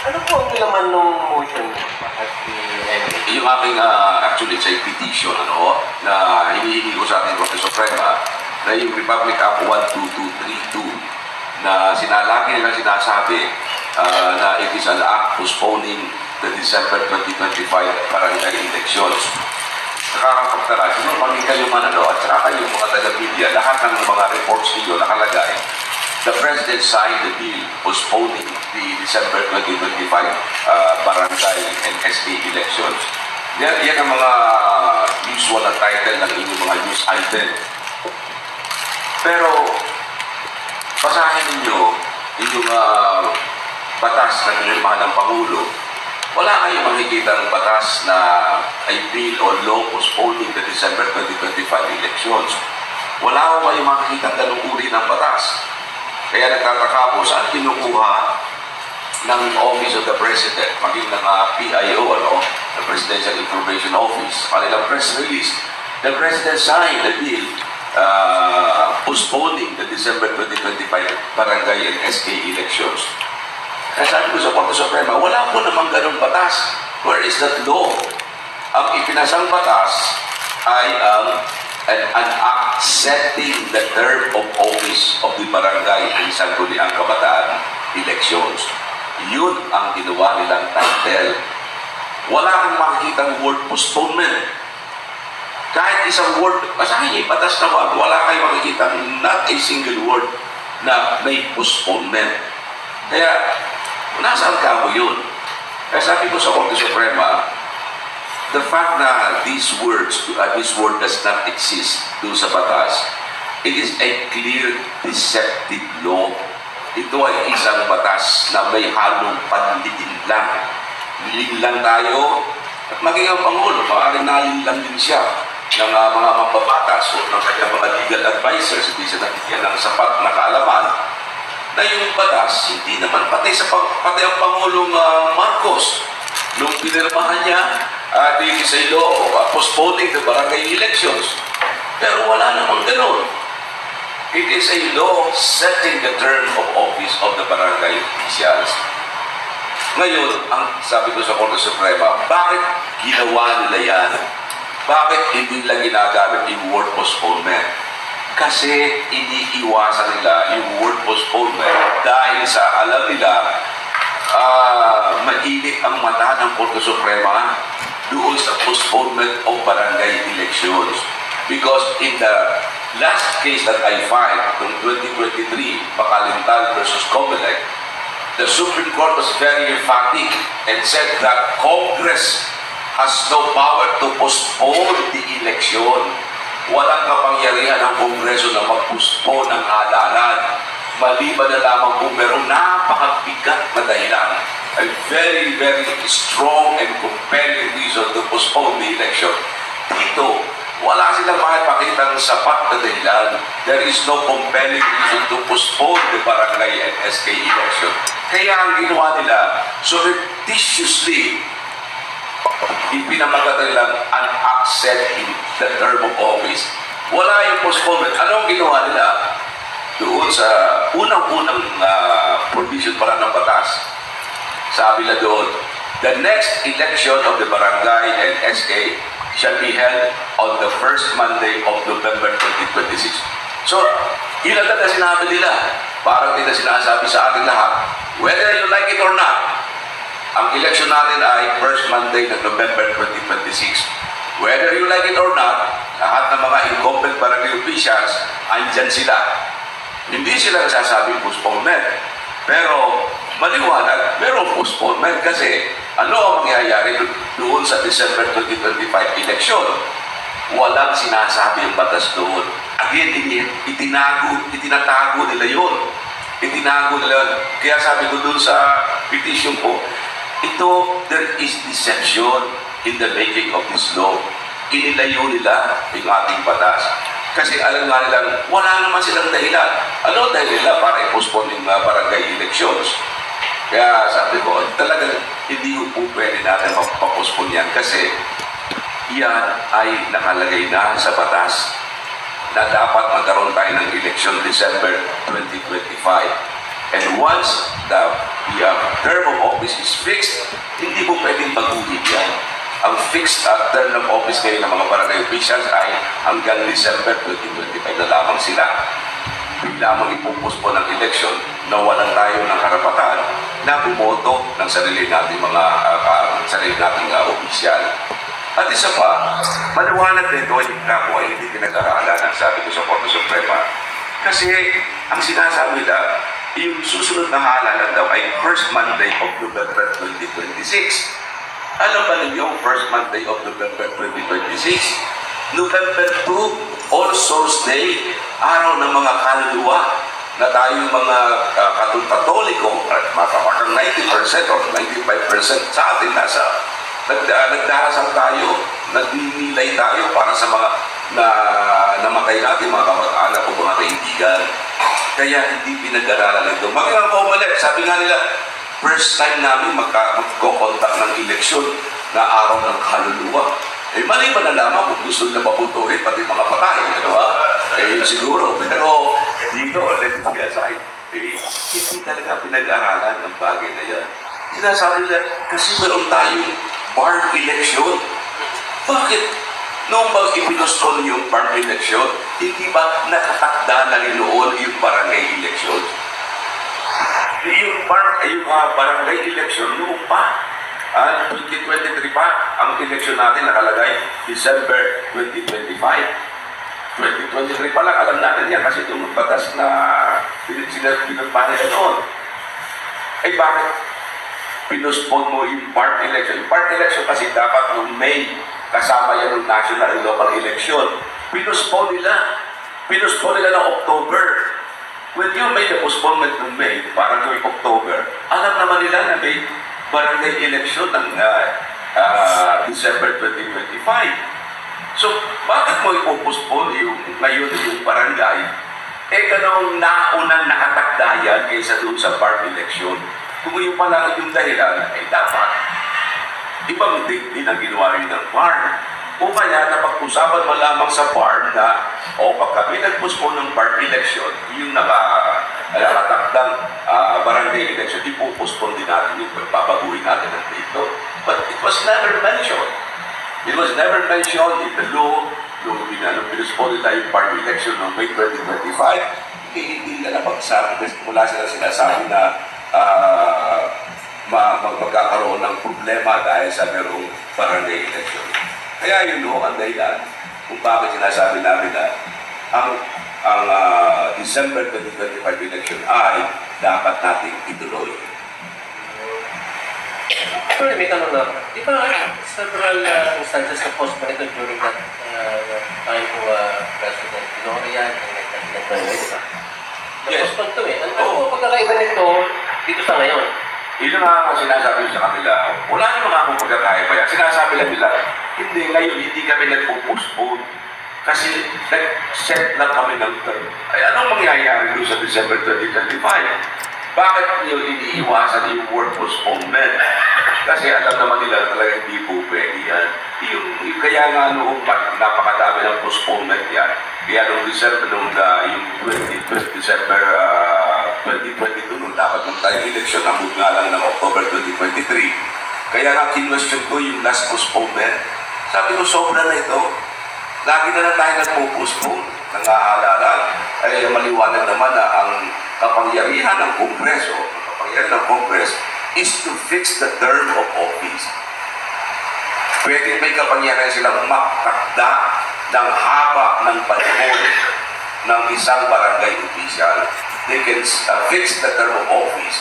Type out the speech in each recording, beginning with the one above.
Ano po ang laman ng motion at ni Henry? Yung aking, actually, it's a petition, na hinihingi ko sa ating Korte Suprema na yung Republic Act 12232 na lagi nila sinasabi na it is an act postponing the December 2025 barangay elections. Nakakapagtara, sino pagin kayo man at saka kayong mga taga-media, lahat ng mga reports ninyo nakalagay, the President signed the bill postponing the December 2025 barangay and SK elections. Yan ang mga usual na title ng inyong mga news item. Pero, basahin ninyo yung batas na pinirmahan ng Pangulo. Wala kayong makikita ng batas na ay bill or law postponing the December 2025 elections. Wala ko kayong makikita ng ganung uri ng batas. Kaya nagtataka po saan kinukuha ng Office of the President, maging ng PIO, the Presidential Information Office, kanilang press release. The President signed the bill postponing the December 2025 barangay and SK elections. Kaya sabi ko sa Korte Suprema, wala po namang ganung batas. Where is that law? Ang ipinasang batas ay an act setting the term of office of the barangay and sangguniang kabataan elections. Yun ang ginawa nilang title. Wala kang makikitang word postponement. Kahit isang word, basahin niyo, batas na wala kayong makikitang not a single word na may postponement. Kaya, nasaan ka mo yun? Kaya sabi ko sa Korte Suprema, the fact na this word does not exist doon sa batas, it is a clear deceptive law. Ito ay isang batas na may halong panlitin lang. Liling lang tayo, at maging ang Pangulo, maaaring nalilang din siya ng mga mababatas o ng kanyang mga legal advisors, hindi siya nakikyan ng sapat na kaalaman na yung batas, hindi naman pati ang Pangulong Marcos nung pinirmahan niya this is a law postponing the barangay elections. Pero wala namang ganun. It is a law setting the term of office of the barangay officials. Ngayon, ang sabi ko sa Korte Suprema, bakit ginawa nila yan? Bakit hindi nila ginagamit yung word postponement? Kasi iniiwasan nila yung word postponement dahil sa alam nila mainit ang mata ng Korte Suprema doon sa postponement of barangay elections. Because in the last case that I filed noong 2023, Bakalintal versus Comelec, the Supreme Court was very emphatic and said that Congress has no power to postpone the election. Walang kapangyarihan ng Kongreso na mag-postpone ng halalan. Maliban na lamang kung merong napakabigat na dahilan. A very, very strong and compelling reason to postpone the election. Dito, wala silang makipakita ng sapat na dahilan. There is no compelling reason to postpone the barangay and SK election. Kaya ang ginawa nila, surreptitiously, ipinamagat nilang an act set in the term of office. Wala yung postponement. Ano ang ginawa nila? Doon sa unang-unang provision para ng batas, sabi na doon, the next election of the barangay and SK shall be held on the first Monday of November 2026. So, yun agad na sinabi nila. Parang nila sinasabi sa ating lahat, whether you like it or not, ang election natin ay first Monday ng November 2026. Whether you like it or not, lahat ng mga incumbent barangay officials, andyan sila. Hindi sila nagsasabing postponement. Pero, maliwanag, merong postponement kasi ano ang mangyayari doon sa December 2025 election? Walang sinasabi ang batas doon. Again, itinatago nila yun. Itinago nila yun. Kaya sabi ko doon sa petition ko, there is deception in the making of this law. Inilayo nila yung ating batas. Kasi alam nga nilang, wala naman silang dahilan. Ano dahil nila para i-postpone yung barangay elections? Kaya sabi ko, talagang hindi po pwede natin magpapospone yan kasi yan ay nakalagay na sa batas na dapat magkaroon tayo ng election December 2025. And once the the term of office is fixed, hindi mo pwedeng baguhin yan. Ang fixed term of office ngayon ng mga barangay officials ay hanggang December 2025 na lamang sila. Bigla mo ipupuspo ng election na walang tayo ng karapatan na bumoto ng sarili nating mga opisyal. At isa pa, maliwanag nito yung ako ay hindi pinag-aralan ang sabi ko sa Korte Suprema. Kasi ang sinasabi nila, yung susunod na halalan daw ay first Monday of November 2026. Alam ba ninyo, first Monday of November 2026? November 2, All Souls Day, araw ng mga kaluluwa na tayong mga Katoliko, at makapakang 90% or 95% sa atin nagdarasal tayo, nagninilay tayo para sa mga namatay natin, mga kamag-anak o mga kaibigan. Kaya hindi pinag-aralan ito. Magandang paumalit, sabi nga nila, first time namin magko-conduct ng eleksyon na araw ng kaluluwa. Eh, mali ba na lamang kung gusto nila mapuntuhin pati mga patay, ano ba? Eh, siguro, pero dito, let me be aside, hindi talaga pinag-aralan ng bagay na yan. Sinasabi nila, kasi meron tayong farm election. Bakit? Noong ba ipinustol yung farm election, hindi ba nakatakda na rin noon yung barangay election? Yung barangay election, noong pa. 2023 pa, ang election natin nakalagay December 2025. 2023 pa lang, alam natin yan kasi itong batas na pinagpahan nila noon. Eh bakit pinuspon mo yung part election? Yung part election kasi dapat noong May, kasama yan ng national and local election. Pinuspon nila ng October. When you made the postponement ng May, para tuwing October, alam naman nila na may barangay election ng December 2025. So, bakit mo ipopospone ngayon yung barangay? Eh, ganong naunang nakatakda yan kaysa doon sa park election. Kung yung pala yung dahilan, ay dapat ibang din ang ginawa rin ng park. O kaya napag-usapan mo lamang sa park na pag kami nag-postpone ng park election, yung nakatakdang barangay election, ipopospone din natin yung pagbabaguhin natin ng dito. But it was never mentioned. It was never mentioned in the law nung pinuspone nila yung park election noong May 2025. Hindi nila napagsabi kasi mula sila sinasabi na magkakaroon ng problema dahil sa merong barangay election. Kaya yun ang dahilan kung bakit sinasabi namin na ang December 2025 election ay dapat nating ituloy. Actually, may tanong na. Di ba several instances na postpone ito during that time of President Gloria and President Gloria, di ba? Na-postpone ito eh. Ano po pagkakaiba nito dito sa ngayon? Yun nga sinasabi sa kanila, wala naman akong pagkakaiba yan. Sinasabi lang nila, hindi ngayon, hindi kami nagpo-postpone. Kasi nag-set lang kami ng term. Ay, anong mangyayari doon sa December 2025? Bakit nyo iniiwasan yung word postponement? Kasi alam naman nila talaga hindi po pwede yan. Kaya nga noong napakadami ng postponement yan. Kaya noong December, yung December 2022, nung dapat nung tayong election, nabot nga lang ng October 2023. Kaya nga kinwestiyon ko yung last postponement. Sabi ko, sobra na ito. Lagi na lang tayo nagpo-postpone. Nangahalalan. Ay maliwanag naman na ang kapangyarihan ng Kongreso, is to fix the term of office. Pwede may kapangyarihan silang maktakda ng haba ng panahon ng isang barangay official. They can fix the term of office.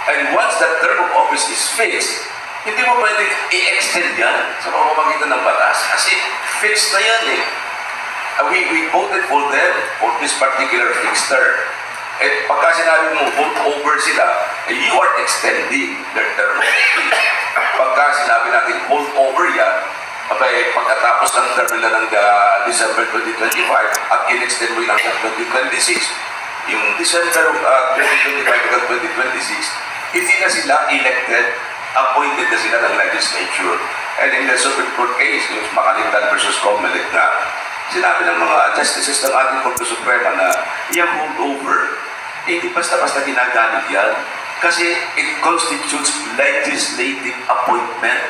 And once the term of office is fixed, hindi mo pwede i-extend yan sa pamamagitan ng batas kasi fixed na yan eh. We voted for them for this particular fixed term. Eh, pagka sinabi mo, vote over sila, you are extending their term of office. Pagka sinabi natin, vote over yan, pagkatapos ng term nila ng December 2025 at in-extend mo yung 2026, yung December 2025 at 2026, hindi na sila elected, appointed na sila ng legislature. And in the Supreme Court case, yung Makalindan versus Comelec na, sinabi ng mga justices ng ating Korte Suprema na yung holdover, hindi basta-basta ginagamit yan. Kasi it constitutes legislative appointment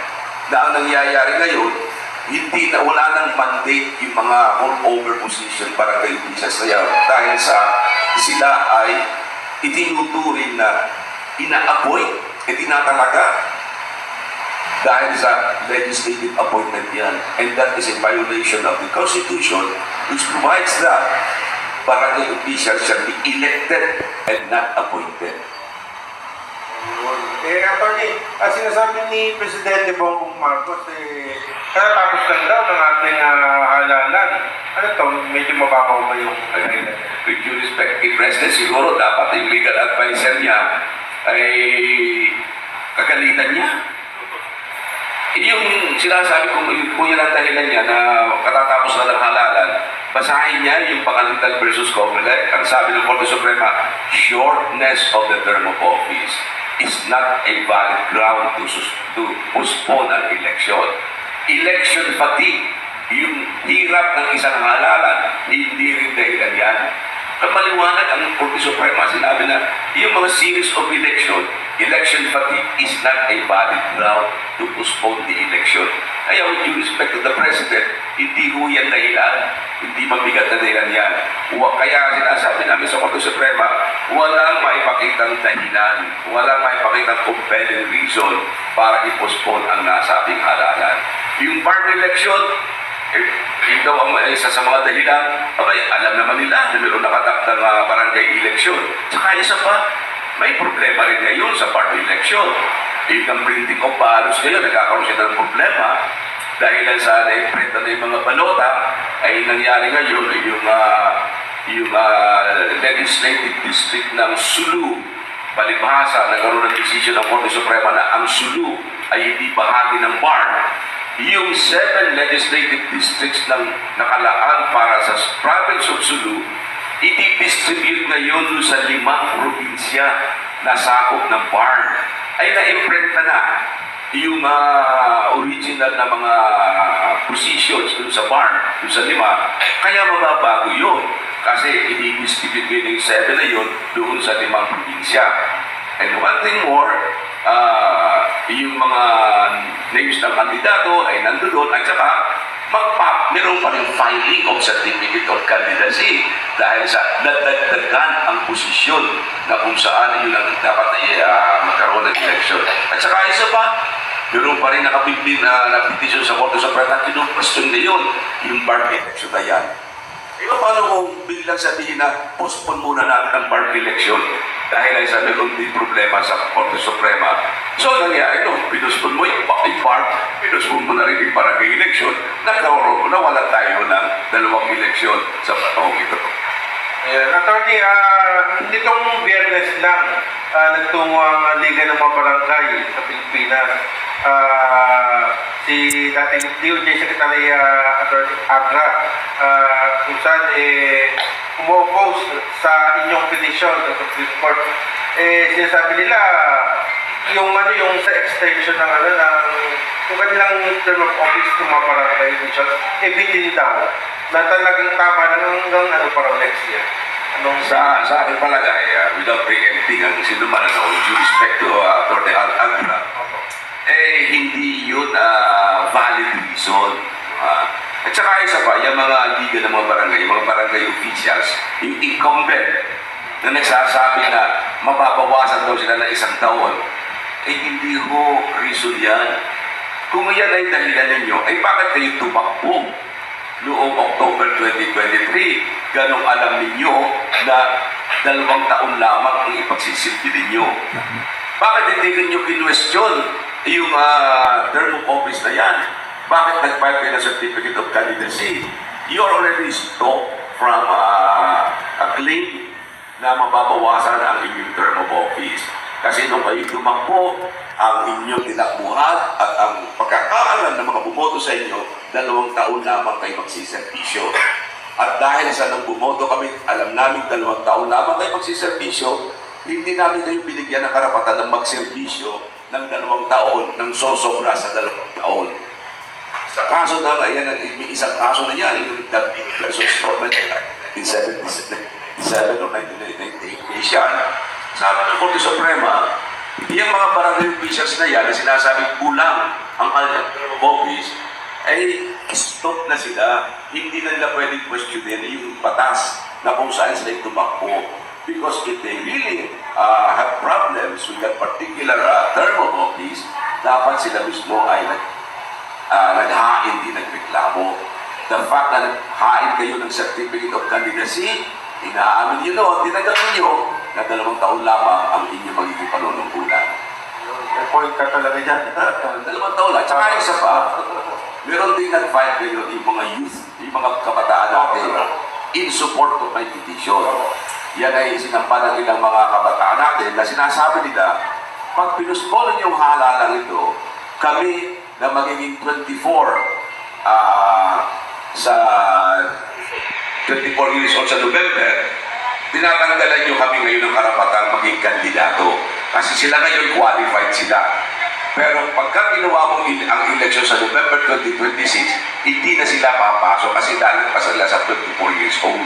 na ang nangyayari ngayon, hindi na wala nang mandate yung mga holdover position barangay officials na yan dahil sa sila ay itinuturing na ina-appoint, itinatalaga dahil sa legislative appointment yan. And that is a violation of the Constitution which provides that barangay officials shall be elected and not appointed. Attorney, sinasabi ni Presidente Bongbong Marcos, katatapos lang daw ng ating halalan. Ano to, medyo mababaw ba yung With due respect, kay President, siguro dapat yung legal advisor niya ay kagalitan niya. Yung sinasabi kung yun ang dahilan niya na katatapos na ng halalan, basahin niya yung Pangalitan versus Comelec. Ang sabi ng Korte Suprema, shortness of the term of office is not a valid ground to postpone an election. Election fatigue, yung hirap ng isang halalan, hindi rin dahilan yan. Maliwanag ang Korte Suprema, sinabi na yung mga series of election fatigue is not a valid ground to postpone the election. Kaya with due respect to the President, hindi ho yan dahilan, hindi mabigat na dahilan yan. Kaya sinasabi namin sa Korte Suprema, walang maipakitang dahilan, walang maipakitang compelling reason para i-postpone ang nasabing halalan. Yung farm election, ito ang isa sa mga dahilan, abay, alam naman nila na mayroon nakatakdang barangay election. Saka isa pa, may problema rin ngayon sa farm election. Yung ang printing of ballots ngayon, nagkakaroon sila ng problema. Dahil sa na-imprint na yung mga balota, ay nangyari ngayon yung legislative district ng Sulu. Palibhasa, nagkaroon ng decision ng Korte Suprema na ang Sulu ay hindi bahagi ng BARN. Yung 7 legislative districts ng nakalaan para sa province of Sulu, i-distribute ngayon sa 5 probinsya na sakop ng BARN. Ay na-imprint na yung original na mga positions dun sa BARN, dun sa 5, kaya mababago yun. Kasi i-distribute yun yung 7 na yun doon sa 5 probinsya. And one thing more, yung mga names ng kandidato ay nandoon at saka meron pa rin filing of certificate of candidacy dahil sa nadagdagan ang posisyon na kung saan yun ang dapat magkaroon ng election. At saka isa pa, meron pa rin nakapitin na petition sa Korte Suprema, kinupastyon na yun, yung barb election na yan. Paano kung biglang sabihin na postpone muna natin ang barb election dahil ay sa meron din problema sa Korte Suprema? So, nangyari pinuspon mo yung barb, pinuspon mo na rin yung barangay election, nawala tayo ng 2 eleksyon sa panahon ito. Attorney, nitong Biyernes lang, nagtungo ang Liga ng mga Barangay sa Pilipinas. Si dating DOJ Secretary Attorney Agra, kung saan umu-oppose sa inyong petition sa Supreme Court. Sinasabi nila yung sa extension ng yung kanilang term of office ng mga barangay officials, bitin daw na talagang tama na hanggang parang next year. Sa aking palagay, without preempting ang sinuman with due respect to Atty. Agra, hindi yun valid reason. At saka isa pa, yung mga liga ng mga barangay officials, yung incumbent na nagsasabi na mababawasan daw sila ng 1 taon, hindi ho reason yan. Kung yan ay dahilan ninyo, bakit kayo tumakbo noong October 2023? Ganong alam ninyo na 2 taon lamang ang ipagsisilbi ninyo. Bakit hindi ninyo kinwestiyon yung term of office na yan? Bakit nag-file kayo ng certificate of candidacy? You're already stopped from a claim na mababawasan ang inyong term of office. Kasi nung kayo tumakbo, ang inyong tinakbuhan at ang pagkakaalam ng mga bumoto sa inyo, 2 taon lamang kayo magsiservisyo. At dahil sa nang bumoto kami, alam namin 2 taon lamang kayo magsiservisyo, hindi namin kayo binigyan ng karapatan ng magservisyo ng 2 taon, ng sosobra sa 2 taon. Sa kaso na yan, may isang kaso na yan, yung David versus Roman in 1997 o 1998 yan. Sabi ng Korte Suprema, Yung mga barangay officials na yan, na sinasabing kulang ang term of office, ay stop na sila. Hindi na nila pwedeng questionin yung batas na kung saan sila tumakbo. Because if they really have problems with that particular term of office, dapat sila mismo ay naghain, di nagreklamo. The fact na naghain kayo ng certificate of candidacy, inaamin nyo noon, tinagat nyo na 2 taon lamang ang inyong magiging panunungkulan. May point ka talaga dyan. 2 taon lang. Tsaka isa pa, meron din nag-file kayo yung mga youth, yung mga kabataan natin in support of my petition. Yan ay sinampa ng ilang mga kabataan natin na sinasabi nila, pag pinuspon yung halalang ito, kami na magiging 24 sa 24 years old sa November, tinatanggalan nyo kami ngayon ng karapatang maging kandidato. Kasi sila ngayon qualified sila. Pero pagka ginawa mo ang election sa November 2026, hindi na sila papasok kasi dahil pa sila sa 24 years old.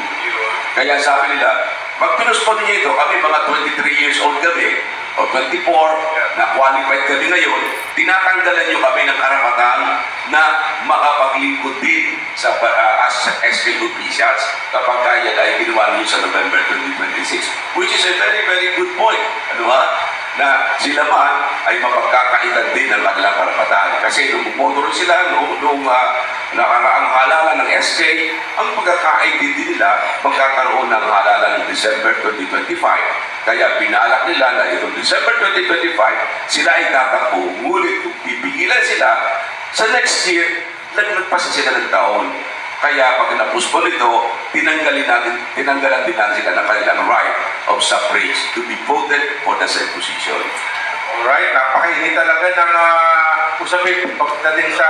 Kaya sabi nila, pag pinuspon niyo ito, kami mga 23 years old kami, o 24, na qualified kami ngayon, tinatanggalan niyo kami ng karapatan na makapaglingkod din sa as SK officials kapag kaya ay ginawa niyo sa November 2026. Which is a very, very good point. Ano ha? Na sila man ay mapagkakaitan din ng kanilang karapatan. Kasi nung bumoto rin sila, nung nakaraang halalan ng SK, ang pagkakaintindi nila magkakaroon ng halalan ng December 2025. Kaya pinalak nila na itong December 2025, sila ay tatakbo. Ngunit kung pipigilan sila, sa next year, nagpasa sila ng taon. Kaya pag napuspon ito, tinanggalan din natin sila ng kanilang right of suffrage to be voted for the said position. Alright, napakainit talaga ng usapin pagdating sa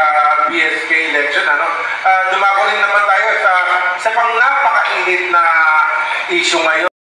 PSK election. Dumako rin naman tayo sa pang napakainit na issue ngayon.